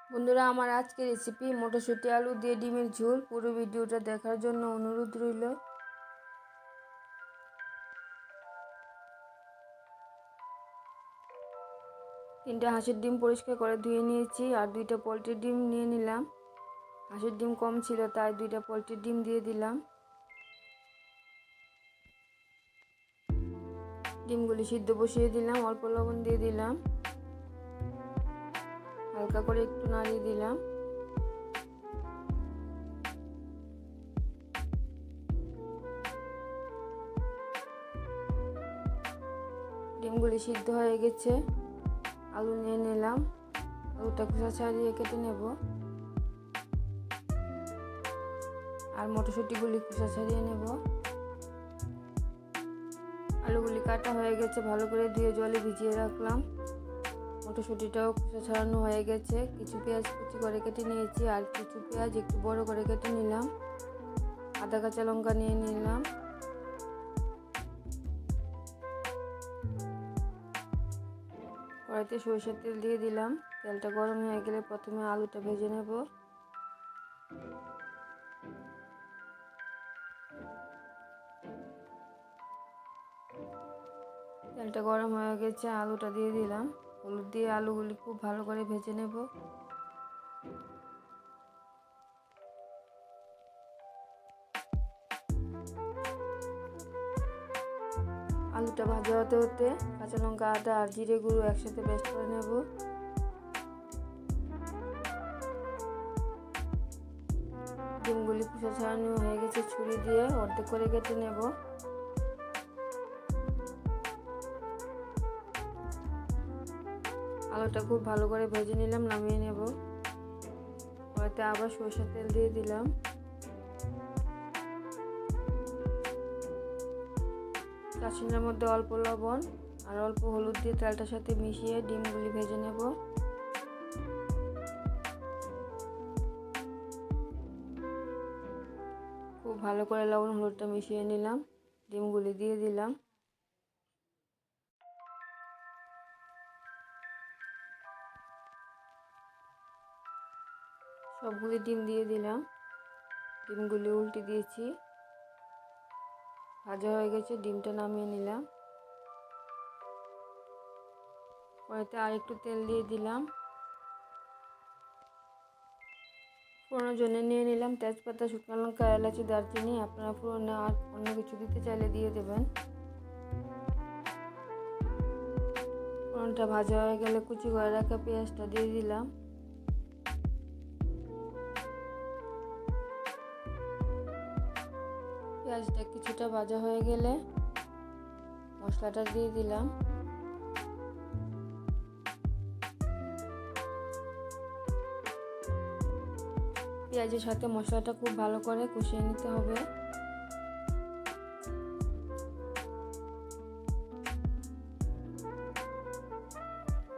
বন্ধুরা, আমার আজকের রেসিপি মটরশুঁটি আলু দিয়ে ডিমের ঝোল। পুরো ভিডিওটা দেখার জন্য অনুরোধ রইল। তিনটা হাঁসের ডিম পরিষ্কার করে ধুয়ে নিয়েছি, আর দুইটা পোলট্রির ডিম নিয়ে নিলাম। হাঁসের ডিম কম ছিল তাই দুইটা পোলট্রির ডিম দিয়ে দিলাম। ডিমগুলি সিদ্ধ বসিয়ে দিলাম, অল্প লবণ দিয়ে দিলাম, হালকা করে একটু নাড়িয়ে দিলাম। ডিমগুলি সিদ্ধ হয়ে গেছে, আলু নিয়ে নিলাম। আলুটা খোসা ছাড়িয়ে কেটে নেব, আর মটরশুঁটিগুলি খোসা ছাড়িয়ে নেব। আলুগুলি কাটা হয়ে গেছে, ভালো করে ধুয়ে জলে ভিজিয়ে রাখলাম। মটরশুঁটিটাও খোসা ছাড়ানো হয়ে গেছে। কিছু পেঁয়াজ কুচি করে কেটে নিয়েছি, আর কিছু পেঁয়াজ একটু বড় করে কেটে নিলাম। আদা কাঁচা লঙ্কা নিয়ে নিলাম। কড়াইতে সরষের তেল দিয়ে দিলাম। তেলটা গরম হয়ে গেলে প্রথমে আলুটা ভেজে নেব। তেলটা গরম হয়ে গেছে, আলুটা দিয়ে দিলাম। হলুদ দিয়ে আলুগুলি খুব ভালো করে ভেজে নেব। আলুটা ভাজা হতে হতে কাঁচা লঙ্কা, আদা আর জিরে গুঁড়ো একসাথে পেস্ট করে নেব। ডিমগুলি খোসা ছাড়ানো হয়ে গেছে, ছুরি দিয়ে অর্ধেক করে কেটে নেব। আলুটা খুব ভালো করে ভেজে নিলাম, নামিয়ে নেব। কড়াইতে আবার সরষের তেল দিয়ে দিলাম। চাটনির মধ্যে অল্প লবণ আর অল্প হলুদ দিয়ে তেলটার সাথে মিশিয়ে ডিমগুলি ভেজে নেব। খুব ভালো করে লবণ হলুদটা মিশিয়ে নিলাম, ডিমগুলি দিয়ে দিলাম। সবগুলি ডিম দিয়ে দিলাম। ডিমগুলি উল্টে দিয়েছি, ভাজা হয়ে গেছে। ডিমটা নামিয়ে নিলাম। কড়াইতে আর একটু তেল দিয়ে দিলাম। ফোড়নের জন্য নিয়ে নিলাম তেজপাতা, শুকনো লঙ্কা, এলাচি, দারচিনি। আপনারা ফোড়নে আর অন্য কিছু দিতে চাইলে দিয়ে দেবেন। ফোড়নটা ভাজা হয়ে গেলে কুচি করে রাখা পেঁয়াজটা দিয়ে দিলাম। পেঁয়াজটা কিছুটা ভাজা হয়ে গেলে মশলাটা দিয়ে দিলাম। পেঁয়াজের সাথে মশলাটা খুব ভালো করে কষিয়ে নিতে হবে।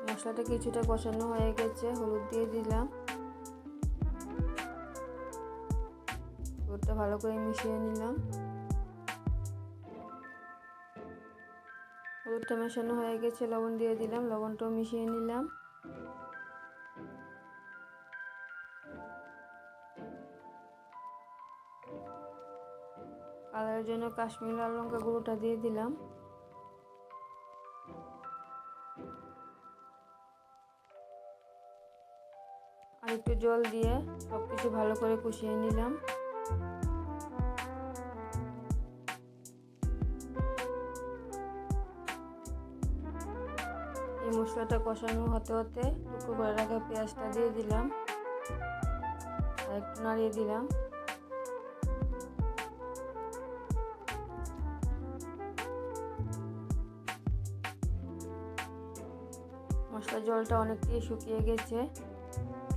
মশলাটা কিছুটা কষানো হয়ে গেছে, হলুদ দিয়ে দিলাম। হলুদটা ভালো করে মিশিয়ে নিলাম। হলুদটা মেশানো হয়ে গেছে, লবণ দিয়ে দিলাম। লবণটাও মিশিয়ে নিলাম। কালারের জন্য কাশ্মীরি লাল লঙ্কা গুঁড়োটা দিয়ে দিলাম। আর একটু জল দিয়ে সবকিছু ভালো করে কষিয়ে নিলাম। এই মশলাটা কষানো হতে হতে টুকরো করে রাখা পেঁয়াজটা দিয়ে দিলাম, আর একটু নাড়িয়ে দিলাম। মশলার জলটা অনেকটাই শুকিয়ে গেছে।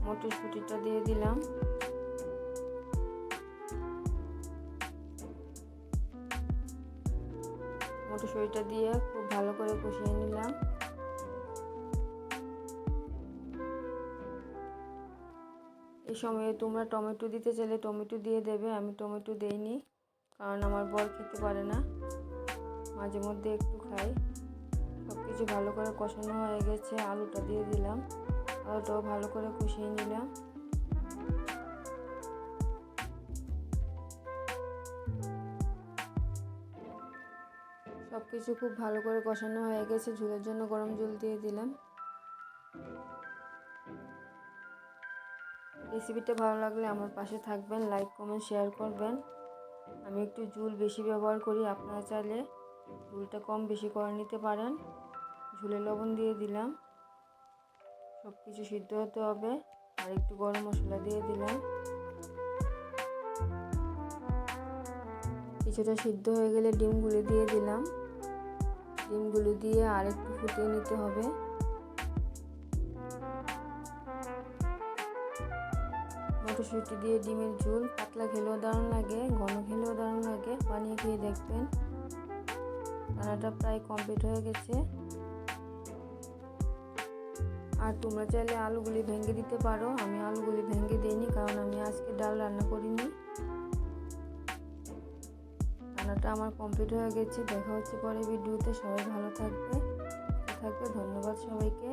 মটরশুঁটিটা দিয়ে দিলাম। মটরশুঁটিটা দিয়ে খুব ভালো করে কষিয়ে নিলাম। এই সময়ে তোমরা টমেটো দিতে চাইলে টমেটো দিয়ে দেবে। আমি টমেটো দেইনি, কারণ আমার বর খেতে পারে না, মাঝে মধ্যে একটু খাই। সব কিছু ভালো করে কষানো হয়ে গেছে, আলুটা দিয়ে দিলাম। আলুটাও ভালো করে কষিয়ে নিলাম। সব কিছু খুব ভালো করে কষানো হয়ে গেছে। ঝোলের জন্য গরম জল দিয়ে দিলাম। রেসিপিটা ভালো লাগলে আমার পাশে থাকবেন, লাইক কমেন্ট শেয়ার করবেন। আমি একটু ঝোল বেশি ব্যবহার করি, আপনারা চাইলে ঝোলটা কম বেশি করে নিতে পারেন। ঝোলে লবণ দিয়ে দিলাম। সব কিছু সিদ্ধ হতে হবে। আর একটু গরম মশলা দিয়ে দিলাম। কিছুটা সিদ্ধ হয়ে গেলে ডিমগুলো দিয়ে দিলাম। ডিমগুলো দিয়ে আর একটু ফুটিয়ে নিতে হবে। মটরশুঁটি দিয়ে ডিমের ঝোল পাতলা খেলেও দারুণ লাগে, ঘন খেলেও দারুণ লাগে। বানিয়ে খেয়ে দেখবেন। রান্নাটা প্রায় কমপ্লিট হয়ে গেছে। আর তোমরা চাইলে আলুগুলি ভেঙে দিতে পারো। আমি আলুগুলি ভেঙে দিইনি, কারণ আমি আজকে ডাল রান্না করিনি। রান্নাটা আমার কমপ্লিট হয়ে গেছে। দেখা হচ্ছে পরে ভিডিওতে। সবাই ভালো থাকবে। ধন্যবাদ সবাইকে।